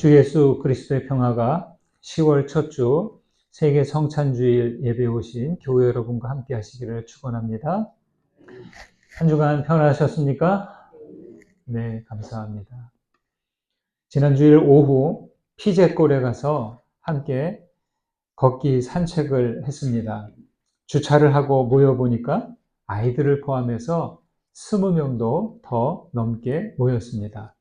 주 예수 그리스도의 평화가 10월 첫 주 세계 성찬주일 예배에 오신 교회 여러분과 함께 하시기를 축원합니다. 한 주간 평안하셨습니까? 네, 감사합니다. 지난 주일 오후 피제골에 가서 함께 걷기 산책을 했습니다. 주차를 하고 모여보니까 아이들을 포함해서 20명도 더 넘게 모였습니다.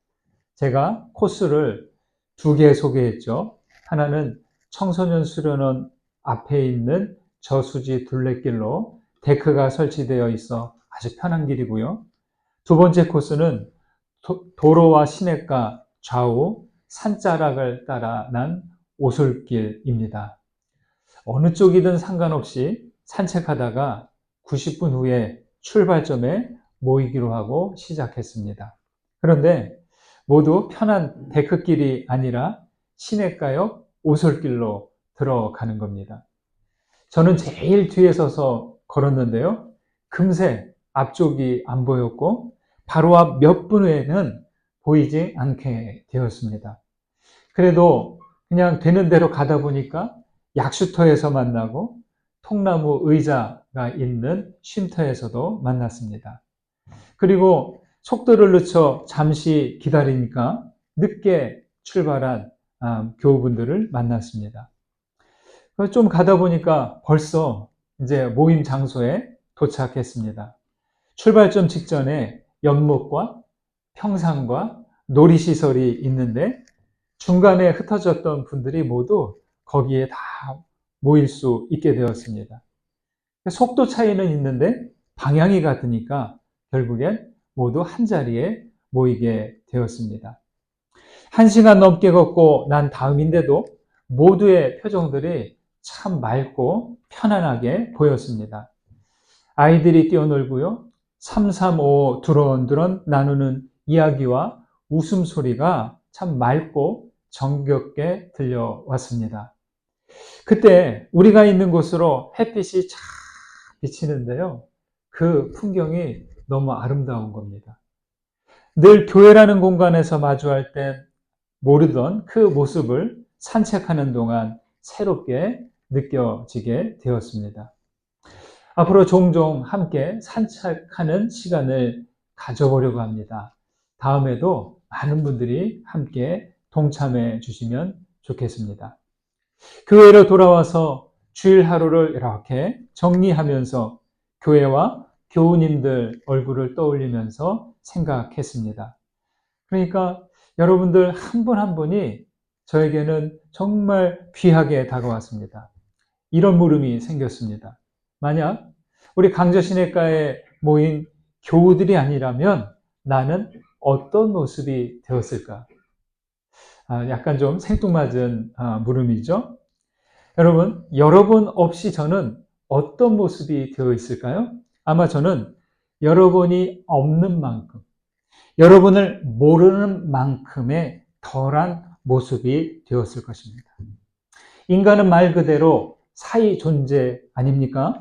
제가 코스를 2개 소개했죠. 하나는 청소년 수련원 앞에 있는 저수지 둘레길로 데크가 설치되어 있어 아주 편한 길이고요. 두 번째 코스는 도로와 시냇가 좌우 산자락을 따라 난 오솔길입니다. 어느 쪽이든 상관없이 산책하다가 90분 후에 출발점에 모이기로 하고 시작했습니다. 그런데 모두 편한 데크길이 아니라 시냇가역 오솔길로 들어가는 겁니다. 저는 제일 뒤에 서서 걸었는데요. 금세 앞쪽이 안 보였고 바로 앞 몇 분 후에는 보이지 않게 되었습니다. 그래도 그냥 되는 대로 가다 보니까 약수터에서 만나고 통나무 의자가 있는 쉼터에서도 만났습니다. 그리고 속도를 늦춰 잠시 기다리니까 늦게 출발한 교우분들을 만났습니다. 좀 가다 보니까 벌써 이제 모임 장소에 도착했습니다. 출발점 직전에 연못과 평상과 놀이시설이 있는데 중간에 흩어졌던 분들이 모두 거기에 다 모일 수 있게 되었습니다. 속도 차이는 있는데 방향이 같으니까 결국엔 모두 한 자리에 모이게 되었습니다. 1시간 넘게 걷고 난 다음인데도 모두의 표정들이 참 맑고 편안하게 보였습니다. 아이들이 뛰어놀고요. 335 두런두런 나누는 이야기와 웃음소리가 참 맑고 정겹게 들려왔습니다. 그때 우리가 있는 곳으로 햇빛이 쫙 비치는데요. 그 풍경이 너무 아름다운 겁니다. 늘 교회라는 공간에서 마주할 때 모르던 그 모습을 산책하는 동안 새롭게 느껴지게 되었습니다. 앞으로 종종 함께 산책하는 시간을 가져보려고 합니다. 다음에도 많은 분들이 함께 동참해 주시면 좋겠습니다. 교회로 돌아와서 주일 하루를 이렇게 정리하면서 교회와 교우님들 얼굴을 떠올리면서 생각했습니다. 그러니까 여러분들 한 분 한 분이 저에게는 정말 귀하게 다가왔습니다. 이런 물음이 생겼습니다. 만약 우리 강저시내가에 모인 교우들이 아니라면 나는 어떤 모습이 되었을까? 약간 좀 생뚱맞은 물음이죠. 여러분 없이 저는 어떤 모습이 되어 있을까요? 아마 저는 여러분이 없는 만큼, 여러분을 모르는 만큼의 덜한 모습이 되었을 것입니다. 인간은 말 그대로 사이 존재 아닙니까?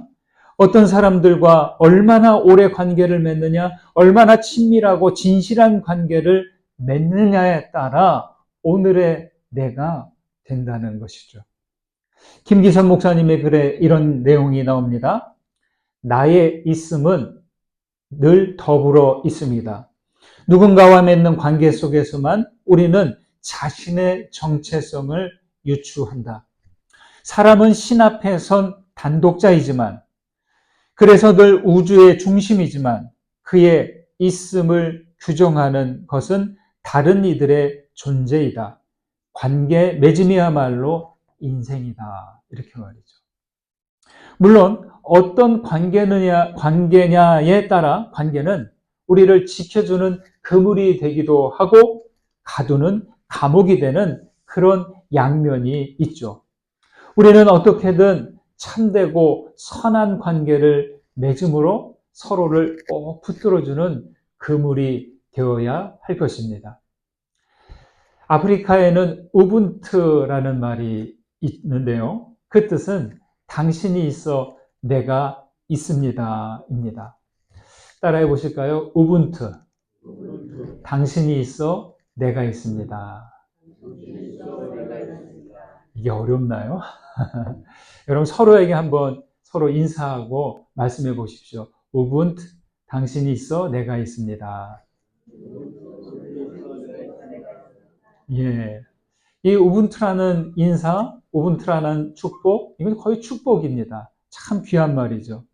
어떤 사람들과 얼마나 오래 관계를 맺느냐, 얼마나 친밀하고 진실한 관계를 맺느냐에 따라 오늘의 내가 된다는 것이죠. 김기선 목사님의 글에 이런 내용이 나옵니다. 나의 있음은 늘 더불어 있습니다. 누군가와 맺는 관계 속에서만 우리는 자신의 정체성을 유추한다. 사람은 신 앞에 선 단독자이지만, 그래서 늘 우주의 중심이지만 그의 있음을 규정하는 것은 다른 이들의 존재이다. 관계 맺음이야말로 인생이다. 이렇게 말이죠. 물론 어떤 관계냐에 따라 관계는 우리를 지켜주는 그물이 되기도 하고 가두는 감옥이 되는 그런 양면이 있죠. 우리는 어떻게든 참되고 선한 관계를 맺음으로 서로를 꼭 붙들어주는 그물이 되어야 할 것입니다. 아프리카에는 우분투라는 말이 있는데요. 그 뜻은 당신이 있어 내가 있습니다 입니다. 따라해 보실까요? 우분투. 당신이 있어 내가 있습니다. 이게 어렵나요? 여러분 서로에게 한번 서로 인사하고 말씀해 보십시오. 우분투, 당신이 있어 내가 있습니다. 예. 이 우분투라는 인사, 우분투라는 축복, 이건 거의 축복입니다. 참 귀한 말이죠.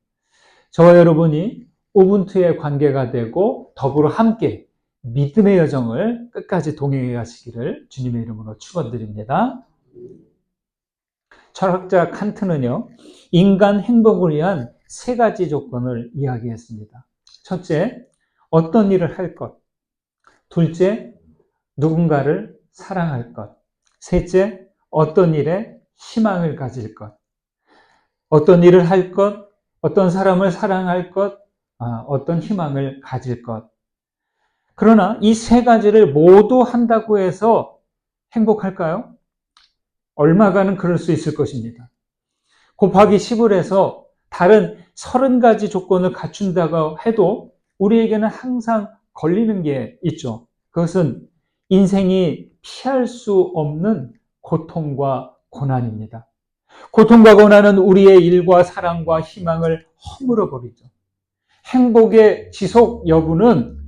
저와 여러분이 우분투의 관계가 되고 더불어 함께 믿음의 여정을 끝까지 동행해 가시기를 주님의 이름으로 축원드립니다. 철학자 칸트는요, 인간 행복을 위한 세 가지 조건을 이야기했습니다. 첫째, 어떤 일을 할 것. 둘째, 누군가를 사랑할 것. 셋째, 어떤 일에 희망을 가질 것. 어떤 일을 할 것, 어떤 사람을 사랑할 것, 어떤 희망을 가질 것. 그러나 이 세 가지를 모두 한다고 해서 행복할까요? 얼마간은 그럴 수 있을 것입니다. 곱하기 10을 해서 다른 30가지 조건을 갖춘다고 해도 우리에게는 항상 걸리는 게 있죠. 그것은 인생이 피할 수 없는 고통과 고난입니다. 고통과 고난은 우리의 일과 사랑과 희망을 허물어 버리죠. 행복의 지속 여부는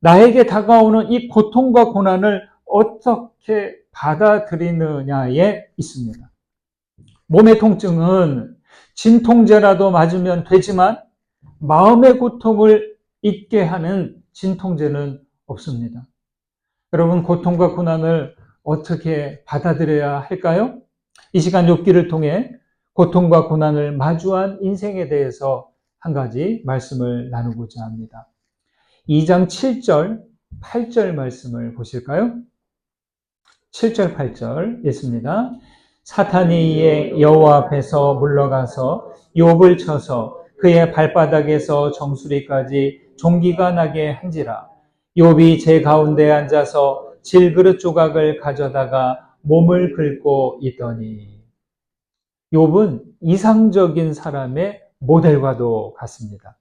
나에게 다가오는 이 고통과 고난을 어떻게 받아들이느냐에 있습니다. 몸의 통증은 진통제라도 맞으면 되지만 마음의 고통을 잊게 하는 진통제는 없습니다. 여러분, 고통과 고난을 어떻게 받아들여야 할까요? 이 시간 욥기를 통해 고통과 고난을 마주한 인생에 대해서 한 가지 말씀을 나누고자 합니다. 2장 7절, 8절 말씀을 보실까요? 7절, 8절 읽습니다. 사탄이 이에 여호와 앞에서 물러가서 욥을 쳐서 그의 발바닥에서 정수리까지 종기가 나게 한지라. 욥이 제 가운데 앉아서 질그릇 조각을 가져다가 몸을 긁고 있더니. 욥은 이상적인 사람의 모델과도 같습니다.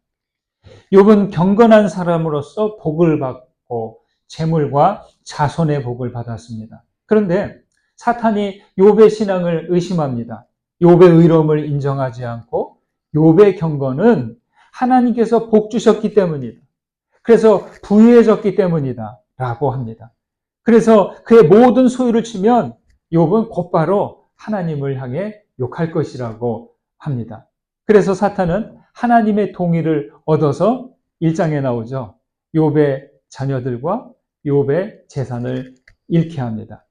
욥은 경건한 사람으로서 복을 받고 재물과 자손의 복을 받았습니다. 그런데 사탄이 욥의 신앙을 의심합니다. 욥의 의로움을 인정하지 않고 욥의 경건은 하나님께서 복 주셨기 때문이다. 그래서 부유해졌기 때문이다 라고 합니다. 그래서 그의 모든 소유를 치면 욥은 곧바로 하나님을 향해 욕할 것이라고 합니다. 그래서 사탄은 하나님의 동의를 얻어서 1장에 나오죠. 욥의 자녀들과 욥의 재산을 잃게 합니다.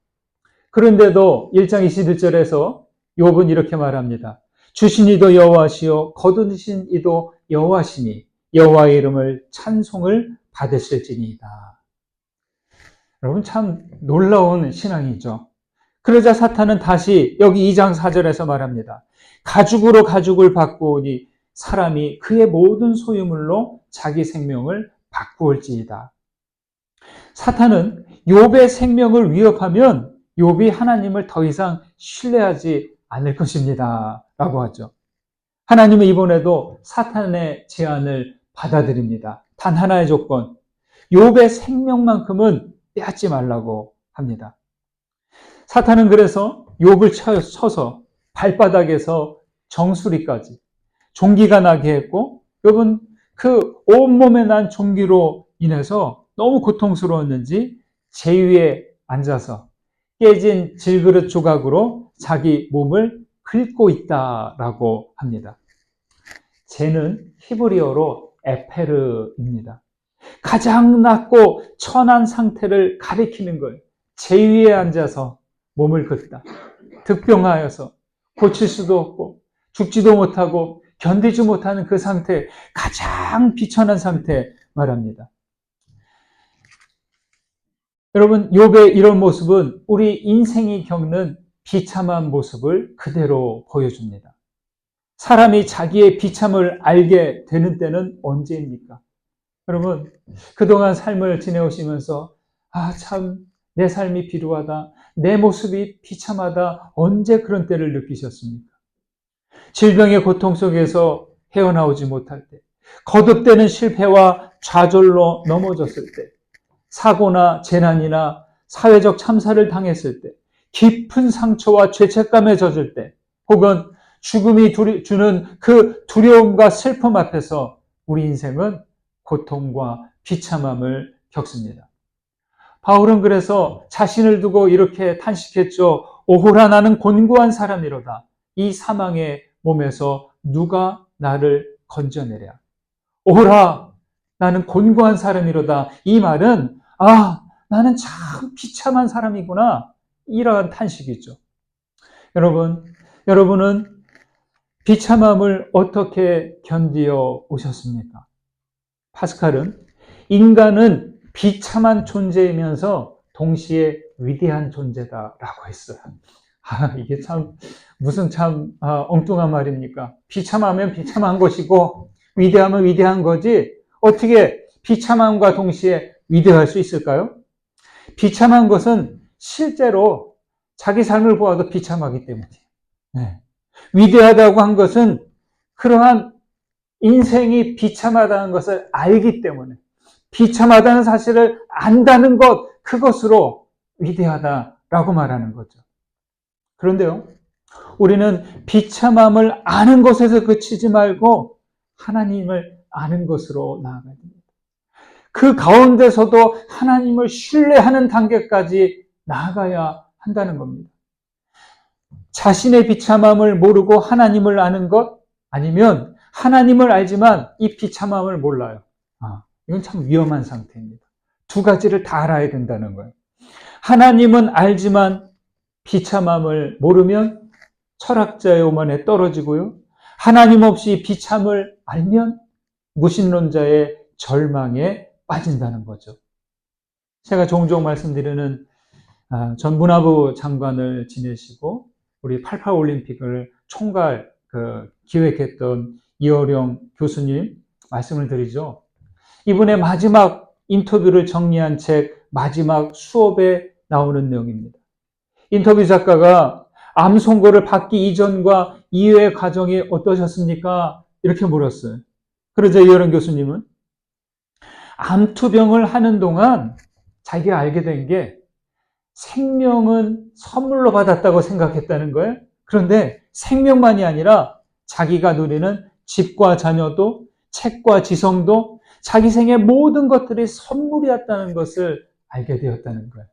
그런데도 1장 21절에서 욥은 이렇게 말합니다. 주신 이도 여호와시요 거두신 이도 여호와시니 여호와의 이름을 찬송을 받으실지니이다. 여러분 참 놀라운 신앙이죠. 그러자 사탄은 다시 여기 2장 4절에서 말합니다. 가죽으로 가죽을 바꾸니 사람이 그의 모든 소유물로 자기 생명을 바꾸올지이다. 사탄은 욥의 생명을 위협하면 욥이 하나님을 더 이상 신뢰하지 않을 것입니다. 라고 하죠. 하나님은 이번에도 사탄의 제안을 받아들입니다. 단 하나의 조건, 욥의 생명만큼은 빼앗지 말라고 합니다. 사탄은 그래서 욥을 쳐서 발바닥에서 정수리까지 종기가 나게 했고, 욥은 그 온몸에 난 종기로 인해서 너무 고통스러웠는지 제 위에 앉아서 깨진 질그릇 조각으로 자기 몸을 긁고 있다라고 합니다. 쟤는 히브리어로 에페르입니다. 가장 낮고 천한 상태를 가리키는 걸 제 위에 앉아서 몸을 긁다. 득병하여서 고칠 수도 없고 죽지도 못하고 견디지 못하는 그 상태, 가장 비천한 상태 말합니다. 여러분, 욥의 이런 모습은 우리 인생이 겪는 비참한 모습을 그대로 보여줍니다. 사람이 자기의 비참을 알게 되는 때는 언제입니까? 여러분, 그동안 삶을 지내오시면서 참 내 삶이 비루하다, 내 모습이 비참하다, 언제 그런 때를 느끼셨습니까? 질병의 고통 속에서 헤어나오지 못할 때, 거듭되는 실패와 좌절로 넘어졌을 때, 사고나 재난이나 사회적 참사를 당했을 때, 깊은 상처와 죄책감에 젖을 때, 혹은 죽음이 주는 그 두려움과 슬픔 앞에서 우리 인생은 고통과 비참함을 겪습니다. 바울은 그래서 자신을 두고 이렇게 탄식했죠. 오호라 나는 곤고한 사람이로다. 이 사망의 몸에서 누가 나를 건져내랴. 오호라 나는 곤고한 사람이로다. 이 말은 나는 참 비참한 사람이구나. 이러한 탄식이죠. 여러분은 비참함을 어떻게 견디어 오셨습니까? 파스칼은 인간은 비참한 존재이면서 동시에 위대한 존재다라고 했어요. 이게 무슨 엉뚱한 말입니까? 비참하면 비참한 것이고 위대하면 위대한 거지 어떻게 비참함과 동시에 위대할 수 있을까요? 비참한 것은 실제로 자기 삶을 보아도 비참하기 때문이에요. 네. 위대하다고 한 것은 그러한 인생이 비참하다는 것을 알기 때문에 비참하다는 사실을 안다는 것, 그것으로 위대하다라고 말하는 거죠. 그런데요, 우리는 비참함을 아는 것에서 그치지 말고 하나님을 아는 것으로 나아가야 됩니다. 그 가운데서도 하나님을 신뢰하는 단계까지 나아가야 한다는 겁니다. 자신의 비참함을 모르고 하나님을 아는 것, 아니면 하나님을 알지만 이 비참함을 몰라요. 이건 참 위험한 상태입니다. 두 가지를 다 알아야 된다는 거예요. 하나님은 알지만 비참함을 모르면 철학자의 오만에 떨어지고요. 하나님 없이 비참을 알면 무신론자의 절망에 빠진다는 거죠. 제가 종종 말씀드리는 전 문화부 장관을 지내시고 우리 88 올림픽을 총괄 기획했던 이어령 교수님 말씀을 드리죠. 이분의 마지막 인터뷰를 정리한 책 마지막 수업에 나오는 내용입니다. 인터뷰 작가가 암 선고를 받기 이전과 이후의 과정이 어떠셨습니까? 이렇게 물었어요. 그러자 이어령 교수님은 암투병을 하는 동안 자기가 알게 된 게 생명은 선물로 받았다고 생각했다는 거예요. 그런데 생명만이 아니라 자기가 누리는 집과 자녀도 책과 지성도 자기 생의 모든 것들이 선물이었다는 것을 알게 되었다는 거예요.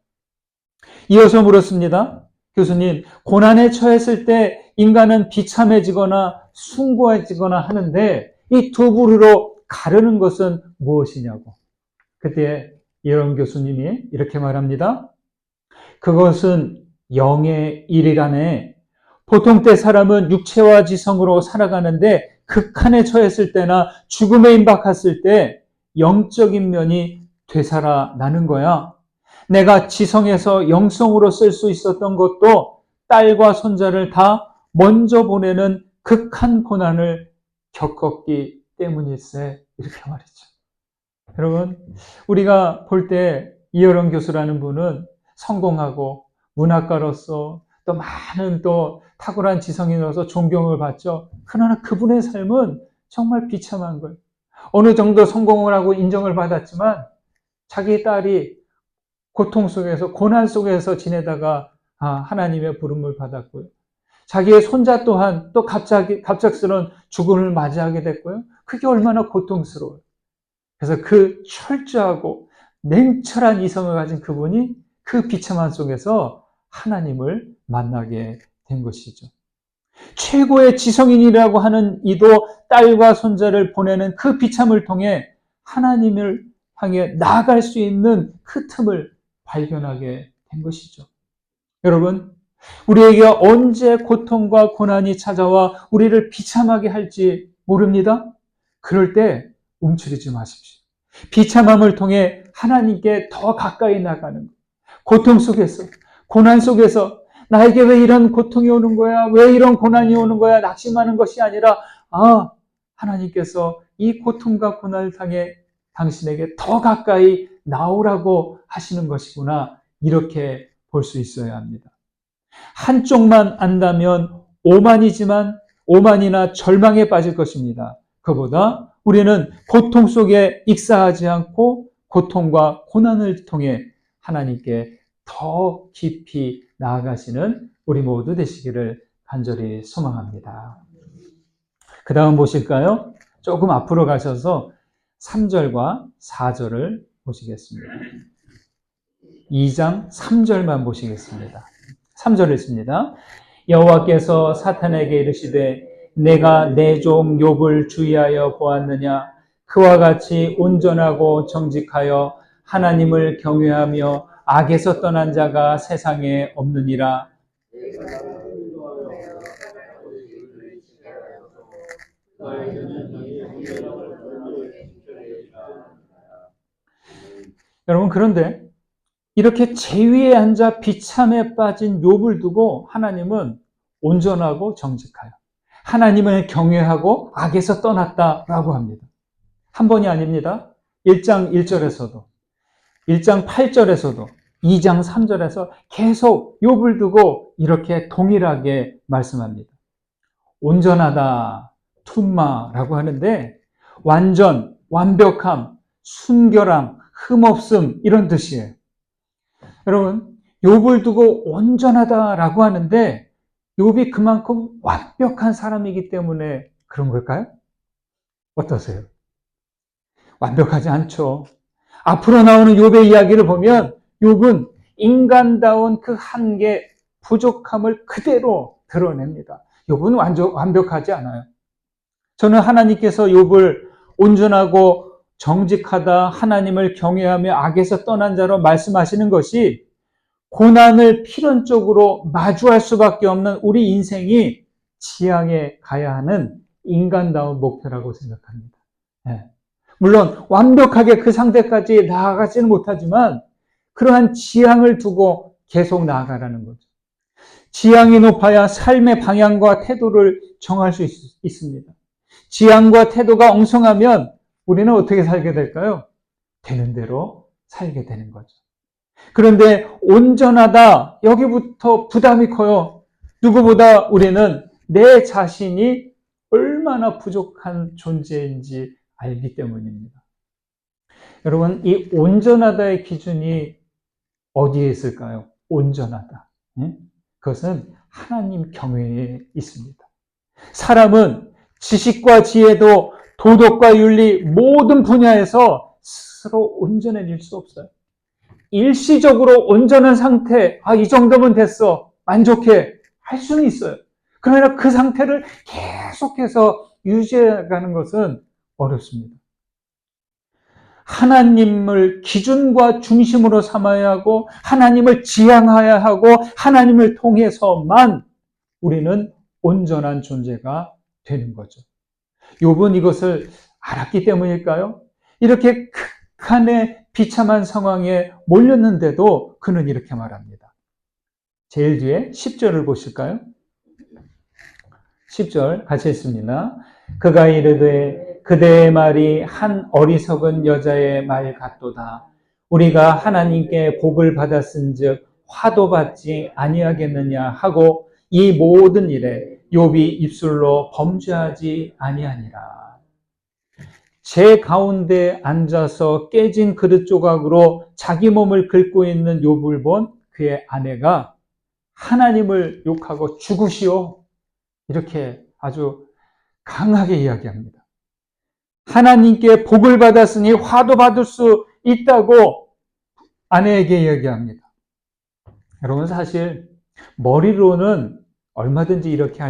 이어서 물었습니다. 교수님, 고난에 처했을 때 인간은 비참해지거나 숭고해지거나 하는데 이 두 부류로 가르는 것은 무엇이냐고. 그때 이어령 교수님이 이렇게 말합니다. 그것은 영의 일이라네. 보통 때 사람은 육체와 지성으로 살아가는데 극한에 처했을 때나 죽음에 임박했을 때 영적인 면이 되살아나는 거야. 내가 지성에서 영성으로 쓸 수 있었던 것도 딸과 손자를 다 먼저 보내는 극한 고난을 겪었기 때문일세. 이렇게 말이죠. 여러분, 우리가 볼 때 이어령 교수라는 분은 성공하고 문학가로서 또 많은 또 탁월한 지성인으로서 존경을 받죠. 그러나 그분의 삶은 정말 비참한 거예요. 어느 정도 성공을 하고 인정을 받았지만 자기 딸이 고통 속에서 고난 속에서 지내다가 하나님의 부름을 받았고요. 자기의 손자 또한 또 갑작스러운 죽음을 맞이하게 됐고요. 그게 얼마나 고통스러워요. 그래서 그 철저하고 냉철한 이성을 가진 그분이 그 비참한 속에서 하나님을 만나게 된 것이죠. 최고의 지성인이라고 하는 이도 딸과 손자를 보내는 그 비참을 통해 하나님을 향해 나아갈 수 있는 그 틈을 발견하게 된 것이죠. 여러분, 우리에게 언제 고통과 고난이 찾아와 우리를 비참하게 할지 모릅니다. 그럴 때 움츠리지 마십시오. 비참함을 통해 하나님께 더 가까이 나가는 것. 고통 속에서, 고난 속에서 나에게 왜 이런 고통이 오는 거야? 왜 이런 고난이 오는 거야? 낙심하는 것이 아니라 하나님께서 이 고통과 고난을 당해 당신에게 더 가까이 나오라고 하시는 것이구나. 이렇게 볼 수 있어야 합니다. 한쪽만 안다면 오만이나 절망에 빠질 것입니다. 그보다 우리는 고통 속에 익사하지 않고 고통과 고난을 통해 하나님께 더 깊이 나아가시는 우리 모두 되시기를 간절히 소망합니다. 그 다음 보실까요? 조금 앞으로 가셔서 3절과 4절을 보시겠습니다. 2장 3절만 보시겠습니다. 3절 읽습니다. 여호와께서 사탄에게 이르시되 내가 내 종 욥을 주의하여 보았느냐 그와 같이 온전하고 정직하여 하나님을 경외하며 악에서 떠난 자가 세상에 없느니라. 여러분, 그런데 이렇게 제위에 앉아 비참에 빠진 욥을 두고 하나님은 온전하고 정직하여 하나님을 경외하고 악에서 떠났다라고 합니다. 한 번이 아닙니다. 1장 1절에서도 1장 8절에서도 2장 3절에서 계속 욥을 두고 이렇게 동일하게 말씀합니다. 온전하다, 툰마라고 하는데 완전, 완벽함, 순결함, 흠없음 이런 뜻이에요. 여러분, 욥을 두고 온전하다라고 하는데 욥이 그만큼 완벽한 사람이기 때문에 그런 걸까요? 어떠세요? 완벽하지 않죠. 앞으로 나오는 욥의 이야기를 보면 욥은 인간다운 그 한계, 부족함을 그대로 드러냅니다. 욥은 완벽하지 않아요. 저는 하나님께서 욥을 온전하고 정직하다, 하나님을 경외하며 악에서 떠난 자로 말씀하시는 것이 고난을 필연적으로 마주할 수밖에 없는 우리 인생이 지향해 가야 하는 인간다운 목표라고 생각합니다. 네. 물론 완벽하게 그 상태까지 나아가지는 못하지만 그러한 지향을 두고 계속 나아가라는 거죠. 지향이 높아야 삶의 방향과 태도를 정할 수 있습니다. 지향과 태도가 엉성하면 우리는 어떻게 살게 될까요? 되는 대로 살게 되는 거죠. 그런데 온전하다, 여기부터 부담이 커요. 누구보다 우리는 내 자신이 얼마나 부족한 존재인지 알기 때문입니다. 여러분, 이 온전하다의 기준이 어디에 있을까요? 온전하다. 그것은 하나님 경외에 있습니다. 사람은 지식과 지혜도 도덕과 윤리 모든 분야에서 스스로 온전해질 수 없어요. 일시적으로 온전한 상태, 이 정도면 됐어, 만족해 할 수는 있어요. 그러나 그 상태를 계속해서 유지해가는 것은 어렵습니다. 하나님을 기준과 중심으로 삼아야 하고 하나님을 지향해야 하고 하나님을 통해서만 우리는 온전한 존재가 되는 거죠. 욥은 이것을 알았기 때문일까요? 이렇게 극한의 비참한 상황에 몰렸는데도 그는 이렇게 말합니다. 제일 뒤에 10절을 보실까요? 10절 같이 읽습니다. 그가 이르되 그대의 말이 한 어리석은 여자의 말 같도다. 우리가 하나님께 복을 받았은즉 화도 받지 아니하겠느냐 하고 이 모든 일에 욥이 입술로 범죄하지 아니하니라. 제 가운데 앉아서 깨진 그릇 조각으로 자기 몸을 긁고 있는 욥을 본 그의 아내가 하나님을 욕하고 죽으시오, 이렇게 아주 강하게 이야기합니다. 하나님께 복을 받았으니 화도 받을 수 있다고 아내에게 이야기합니다. 여러분, 사실 머리로는 얼마든지 이렇게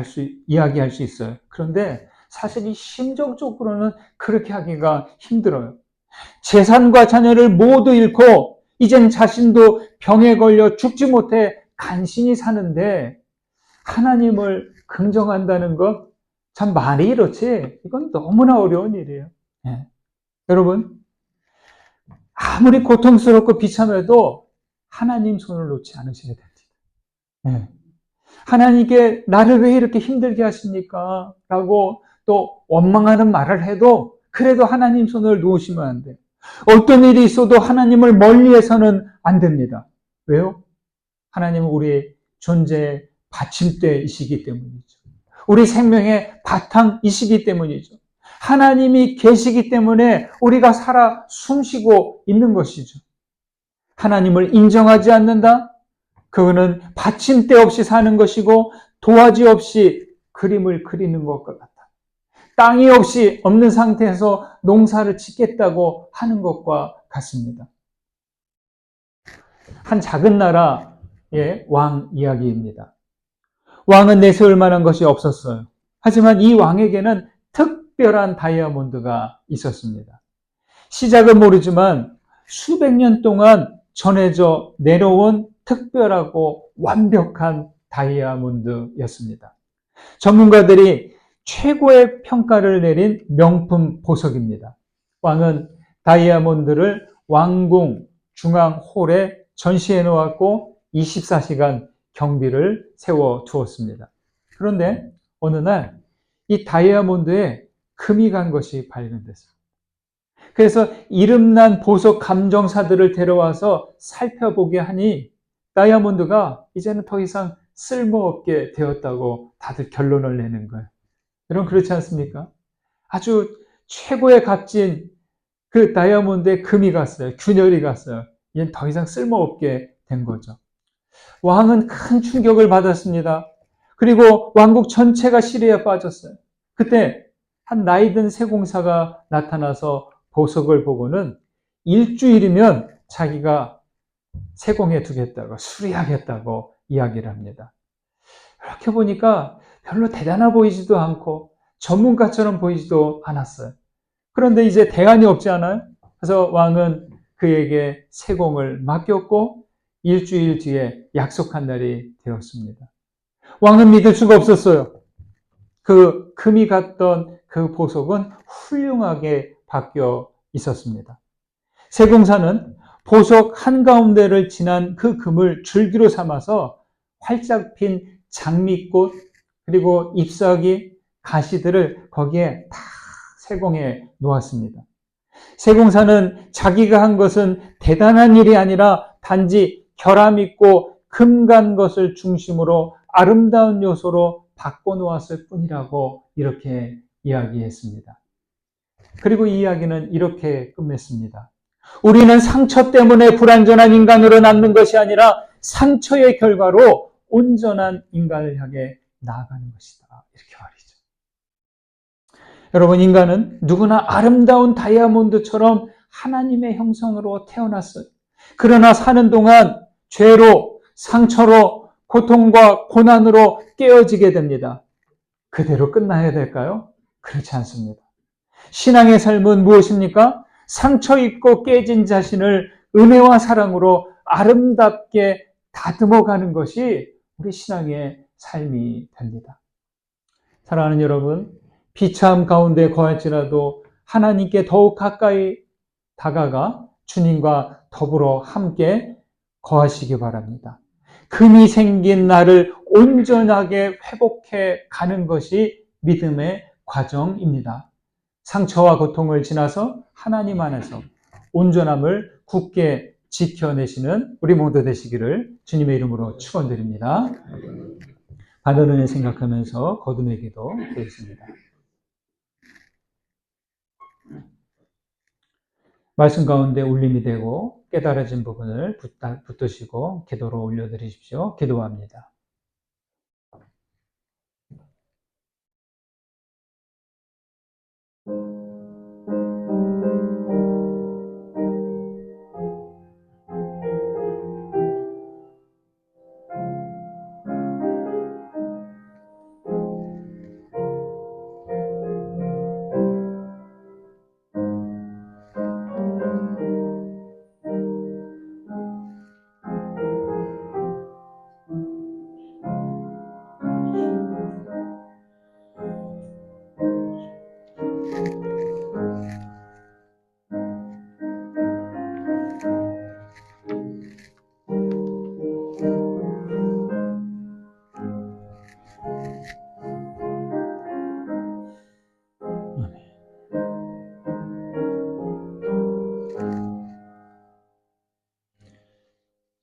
이야기할 수 있어요. 그런데 사실 이 심정적으로는 그렇게 하기가 힘들어요. 재산과 자녀를 모두 잃고 이젠 자신도 병에 걸려 죽지 못해 간신히 사는데 하나님을 긍정한다는 것, 참 말이 이렇지 이건 너무나 어려운 일이에요. 네. 여러분, 아무리 고통스럽고 비참해도 하나님 손을 놓지 않으셔야 됩니다. 네. 하나님께 나를 왜 이렇게 힘들게 하십니까? 라고 또 원망하는 말을 해도 그래도 하나님 손을 놓으시면 안 돼요. 어떤 일이 있어도 하나님을 멀리해서는 안 됩니다. 왜요? 하나님은 우리의 존재의 받침대이시기 때문이죠. 우리 생명의 바탕이시기 때문이죠. 하나님이 계시기 때문에 우리가 살아 숨쉬고 있는 것이죠. 하나님을 인정하지 않는다? 그거는 받침대 없이 사는 것이고 도화지 없이 그림을 그리는 것과 같다. 땅이 없는 상태에서 농사를 짓겠다고 하는 것과 같습니다. 한 작은 나라의 왕 이야기입니다. 왕은 내세울 만한 것이 없었어요. 하지만 이 왕에게는 특별한 다이아몬드가 있었습니다. 시작은 모르지만 수백 년 동안 전해져 내려온 특별하고 완벽한 다이아몬드였습니다. 전문가들이 최고의 평가를 내린 명품 보석입니다. 왕은 다이아몬드를 왕궁 중앙홀에 전시해 놓았고 24시간 경비를 세워 두었습니다. 그런데 어느 날 이 다이아몬드에 금이 간 것이 발견됐어요. 그래서 이름난 보석 감정사들을 데려와서 살펴보게 하니 다이아몬드가 이제는 더 이상 쓸모없게 되었다고 다들 결론을 내는 거예요. 여러분 그렇지 않습니까? 아주 최고의 값진 그 다이아몬드에 금이 갔어요. 균열이 갔어요. 이젠 더 이상 쓸모없게 된 거죠. 왕은 큰 충격을 받았습니다. 그리고 왕국 전체가 시리에 빠졌어요. 그때 한 나이든 세공사가 나타나서 보석을 보고는 일주일이면 자기가 세공해 두겠다고 수리하겠다고 이야기를 합니다. 이렇게 보니까 별로 대단해 보이지도 않고 전문가처럼 보이지도 않았어요. 그런데 이제 대안이 없지 않아요? 그래서 왕은 그에게 세공을 맡겼고 일주일 뒤에 약속한 날이 되었습니다. 왕은 믿을 수가 없었어요. 그 금이 갔던 그 보석은 훌륭하게 바뀌어 있었습니다. 세공사는 보석 한가운데를 지난 그 금을 줄기로 삼아서 활짝 핀 장미꽃 그리고 잎사귀 가시들을 거기에 다 세공해 놓았습니다. 세공사는 자기가 한 것은 대단한 일이 아니라 단지 결함 있고 금 간 것을 중심으로 아름다운 요소로 바꿔놓았을 뿐이라고 이렇게 이야기했습니다. 그리고 이 이야기는 이렇게 끝맺습니다. 우리는 상처 때문에 불완전한 인간으로 남는 것이 아니라 상처의 결과로 온전한 인간을 향해 나아가는 것이다. 이렇게 말이죠. 여러분, 인간은 누구나 아름다운 다이아몬드처럼 하나님의 형상으로 태어났어요. 그러나 사는 동안 죄로, 상처로, 고통과 고난으로 깨어지게 됩니다. 그대로 끝나야 될까요? 그렇지 않습니다. 신앙의 삶은 무엇입니까? 상처 입고 깨진 자신을 은혜와 사랑으로 아름답게 다듬어가는 것이 우리 신앙의 삶이 됩니다. 사랑하는 여러분, 비참 가운데 거할지라도 하나님께 더욱 가까이 다가가 주님과 더불어 함께 거하시기 바랍니다. 금이 생긴 나를 온전하게 회복해 가는 것이 믿음의 과정입니다. 상처와 고통을 지나서 하나님 안에서 온전함을 굳게 지켜내시는 우리 모두 되시기를 주님의 이름으로 축원드립니다. 받은 은혜 생각하면서 거듭의 기도 드리겠습니다. 말씀 가운데 울림이 되고 깨달아진 부분을 붙드시고 기도로 올려드리십시오. 기도합니다.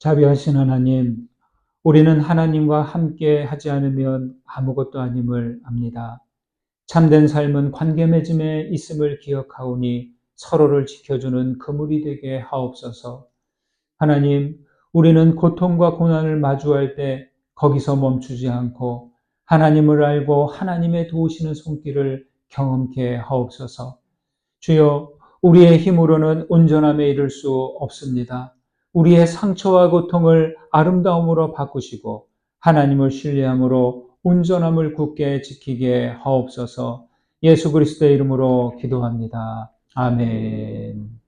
자비하신 하나님, 우리는 하나님과 함께 하지 않으면 아무것도 아님을 압니다. 참된 삶은 관계 맺음에 있음을 기억하오니 서로를 지켜주는 그물이 되게 하옵소서. 하나님, 우리는 고통과 고난을 마주할 때 거기서 멈추지 않고 하나님을 알고 하나님의 도우시는 손길을 경험케 하옵소서. 주여, 우리의 힘으로는 온전함에 이를 수 없습니다. 우리의 상처와 고통을 아름다움으로 바꾸시고 하나님을 신뢰함으로 온전함을 굳게 지키게 하옵소서. 예수 그리스도의 이름으로 기도합니다. 아멘.